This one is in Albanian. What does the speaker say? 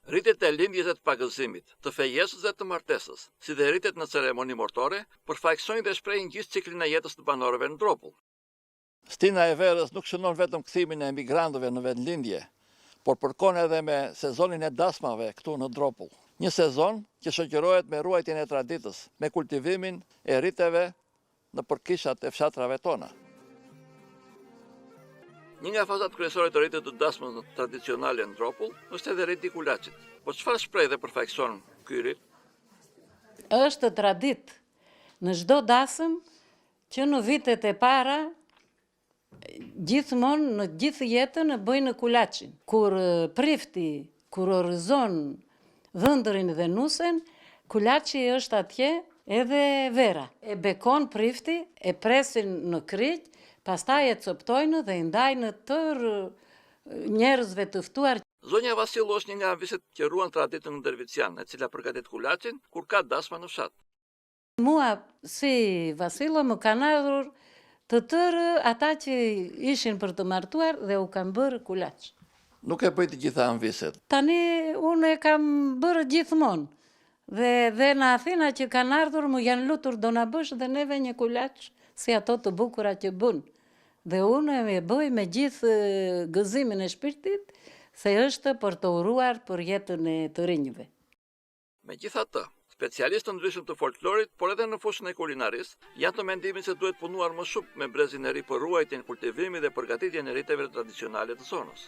Rritet e lindjes dhe të pagëzimit, të fejesës dhe të martesës, si dhe rritet në ceremoni mortore, përfaqësojnë dhe shprehin gjithë ciklin e jetës të banorëve në Dropull. Stina e verës nuk shënon vetëm kthimin e emigrantëve në vendlindje, por përkon edhe me sezonin e dasmave këtu në Dropull. Një sezon që shoqërohet me ruajtjen e traditës, me kultivimin e rriteve në përkishat e fshatrave tona. Një nga fazat kryesore të rritit të dasmës tradicionale në Dropull është edhe rriti i kulaçit. Po çfarë shpreh dhe përfaqëson ky rit? Është traditë në çdo dasëm që në vitet e para gjithmonë në gjithë jetën e bëjnë kulaçin. Kur prifti, kur orëzon dhëndërin dhe nusen, kulaçi është atje edhe vera. E bekon prifti, e presin në kryq, pastaj e coptojnë dhe i ndajnë tërë njerëzve të ftuar. Zonja Vasillu është një nga viset që ruan traditën ndërviciane, e cila përgatit kulaçin kur ka dasma në fshat. Mua si Vasillo më kanë ardhur të tërë ata që ishin për të martuar dhe u kanë bërë kulaç. Nuk e bëj të gjitha në viset. Tani unë e kam bërë gjithmonë. Dhe në Athina që kanë ardhur më janë lutur do na bësh dhe neve një kulaç si ato të bukura që bën. Dhe unë e bëj me gjithë gëzimin e shpirtit se është për të uruar për jetën e të rinjve. Megjithatë, specialistë të ndryshëm të folklorit, por edhe në fushën e kulinarisë, janë të mendimin se duhet punuar më shumë me brezin e ri për ruajtjen, kultivimin dhe përgatitjen e rriteve tradicionale të zonës.